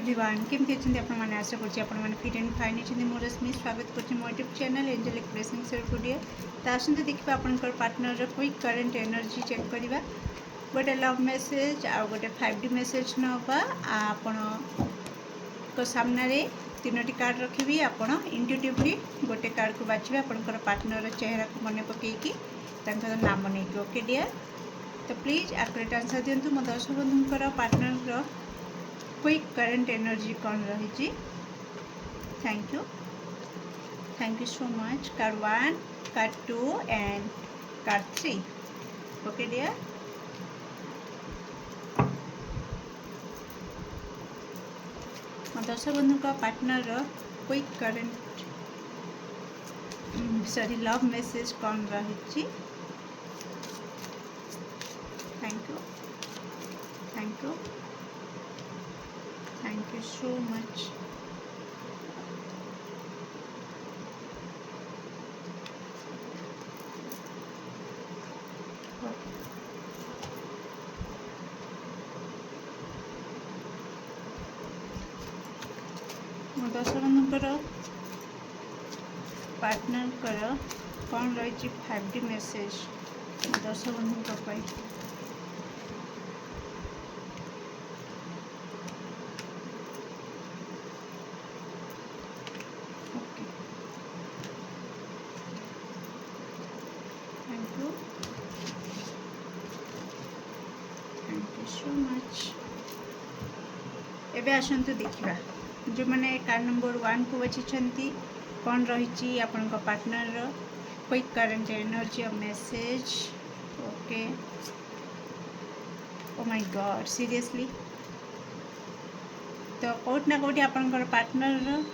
Everyone केमती अच्छे आपने आशा कर फिट एंड फाइन अच्छे मोर रश्मि स्वागत कर मो YouTube channel angelic blessing video तो आसते देखिए आपंकर partner quick current energy check करवा गोटे लव मेसेज आ गोटे 5D मेसेज नवा आपण सामने तीनोटी कार्ड रखी आपण इंट्यूटिवली गोटे कार्ड को बाछिबे आपंकर पार्टनर चेहरा को मन पकईकी नाम नहीं ओके डियर। तो प्लीज आक्रेट आंसर दिंतु मो दर्शक बंधुंकर पार्टनर क्विक करेन्ट एनर्जी कौन रही। Thank you so much. Card 1 card 2 and card 3 okay dear. मो दर्शक बंधु का partner quick current sorry love message कौन रही। Thank you so much. मो दर्शक बंधुकर पार्टनर कौन रही 5D मेसेज दर्शक बंधु सो मच। एबे आसंतु देखिबा जो मैंने कार्ड नंबर 1 को बची कौन रही आपण पार्टनर क्विक करेन्ट एनर्जी और message okay. Oh my God seriously तो कोट ना कोटी आपणकर पार्टनर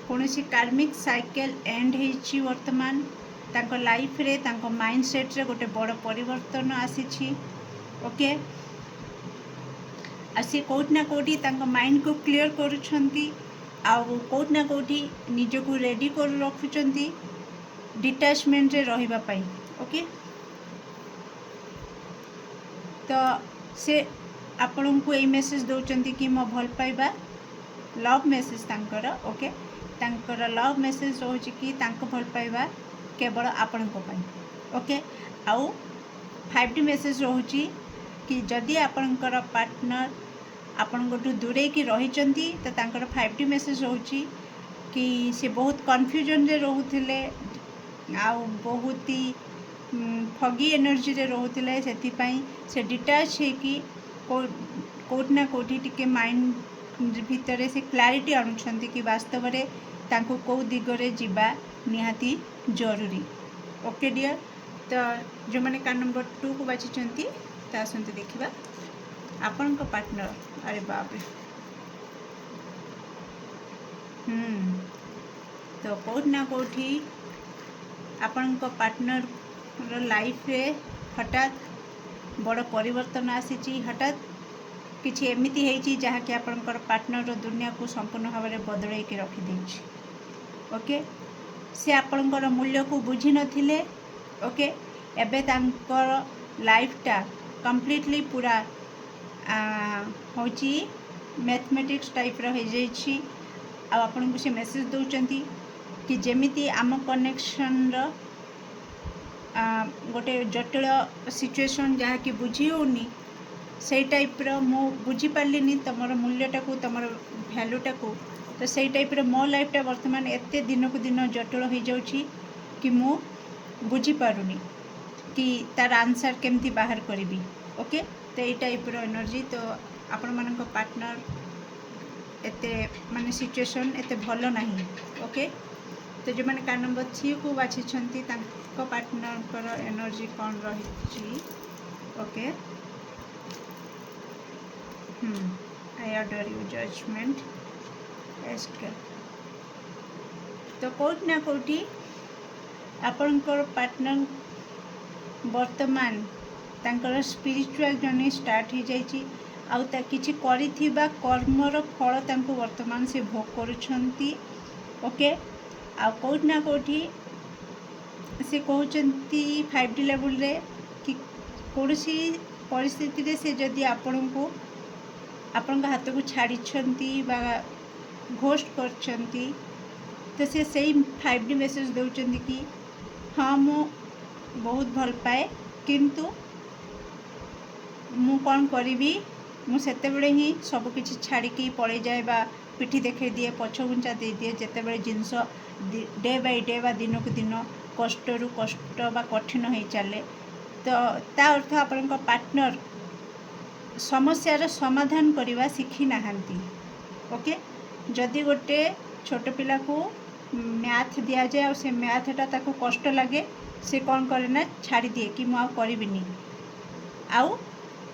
कौन सी कार्मिक साइकिल एंड होती वर्तमान तांको लाइफ रे तांको माइंडसेट रे गोटे बड़ परिवर्तन आसी ओके। आसी कोट ना कोटी तांको माइंड को क्लियर करूछंती आउ कोट ना कोटी निज को रेडी कर रखुचंती डिटैचमेंट रे रहिबा पई ओके। तो से आपण को यही मेसेज दौरान कि मो भल पाइबा लव मेसेज तांकर ओके। तांकर लव मेसेज रोचे कि तांको भल पाइबा केवल आपण को पाई ओके। आउ 5D मेसेज रोची कि जदि आपणकर पार्टनर आपण गोटू दूरे की रही तो तांकर 5D मेसेज रोची कि से बहुत कन्फ्यूजन रे रोहुथिले आउ बहुत ही फगी एनर्जी रे रोहुथिले सेतिपई से डिटैच है कि कोट ना कोठी टिके माइंड भितर से क्लैरिटी आणुछंती कि वास्तव रे तांको को दिगरे जीवा निहाती जरूरी ओके डियर। तो जो मैंने कार्ड नंबर 2 को बाछिचंती ता आसंतु देखिबा आपण को पार्टनर अरे बाप रे तो कोट ना कोठी आपण को पार्टनर रो लाइफ रे हठात बड़ परिवर्तन आसी हठात किछि एमिति हेछि जहा कि आपणकर पार्टनर रो दुनिया को संपूर्ण भाव में बदलै के रखि देछि ओके। से आपणकर मूल्य को बुझी नथिले ओके। एबे तांकर लाइफटा कंप्लीटली पूरा होची मैथमेटिक्स टाइप रो हो जाइछि आ आपन को से मेसेज दउचंती कि जेमिति आम कनेक्शन रो गोटे जटिल सिचुएशन जहा कि बुझी होनी से टाइप रो मो बुझी पारलिनी तमर मूल्यटा को तमर वैल्यूटा को तो से टाइप रो मो लाइफटा वर्तमान एते दिन को दिन जटिल हो जाउछि कि मो बुझी पारुनी कि तार आंसर केमती बाहर करी ओके। तो ये टाइप रो एनर्जी तो आपण मानक पार्टनर एते माने सिचुएशन एते भलो नहीं ओके। तो जो मैंने कार्ड नंबर 3 को बाछिछंती तांको पार्टनर कर एनर्जी कौन रही okay. I adore you judgment एस्के। तो कोट ना कोटी आपणकर पार्टनर वर्तमान तांकर स्पिरिचुअल जर्नी स्टार्ट हो जाइछि आउ ता किछि करिथिबा कर्मर फल तांको वर्तमान से भोग करूछंती ओके। आ कोट ना कोठी से कहउचंती 5D लेवल रे कि कोनसी परिस्थिति रे से जदि आपण को आपण हाथ को छाड़ी घोस्ट कर तो सी से 5D मेसेज दौरान कि हाँ मु बहुत भल पाए किंतु मु कौन करी मुझे ही सबकि छाड़ी पड़े जाए बा पिठी देखे दिए पछ घुंचा दे दिए जिते जिनस डे बाय डे बा दिन को दिन कष्ट रु कष्ट बा कठिन हो चले तो ता अर्थ आपण पार्टनर समस्यार समाधान करने शिखी नहांती। ओके जदि गोटे छोट पिला को मैथ दि जाए और से मैथटा ताको कष्ट लगे से कौन करे ना छाड़ी दिए कि मुझे करिबिनी आउ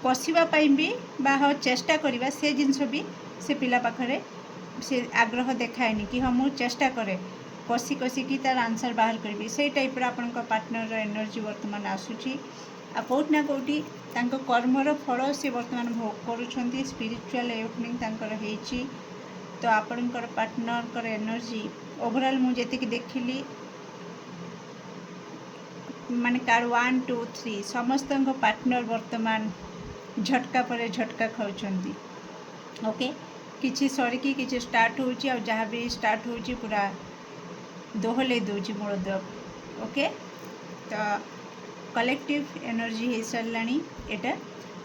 कषापी भी बा चेष्टा करवा से जिनस भी से पिला पाखरे से आग्रह देखाएनि कि हाँ मुझे चेष्टा करे कषि कषिकी तार आंसर बाहर करी से टाइप्र आपण पार्टनर एनर्जी बर्तमान आसूची आ कौटि ना कौटि कर्मर फल से बर्तमान भोग करुँच स्पिरिचुअल एवोकनिंग तांकर होइची। तो आपणकर पार्टनर एनर्जी ओवरऑल मुझे देखिली माने कार्ड 1 2 3 समस्त पार्टनर वर्तमान झटका पर झटका खाऊंगी। ओके किसी सरिकी किसी स्टार्ट होची और जहाँ भी स्टार्ट होची पूरा दोहले दूची मूलद्रव। ओके तो कलेक्टिव एनर्जी हो साराणी एटा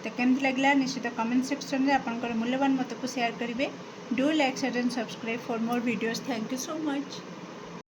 तो केमती लगला निश्चित कमेंट सेक्शन में आपंकर मूल्यवान मत को शेयर करेंगे। Do like share and subscribe for more videos. Thank you so much.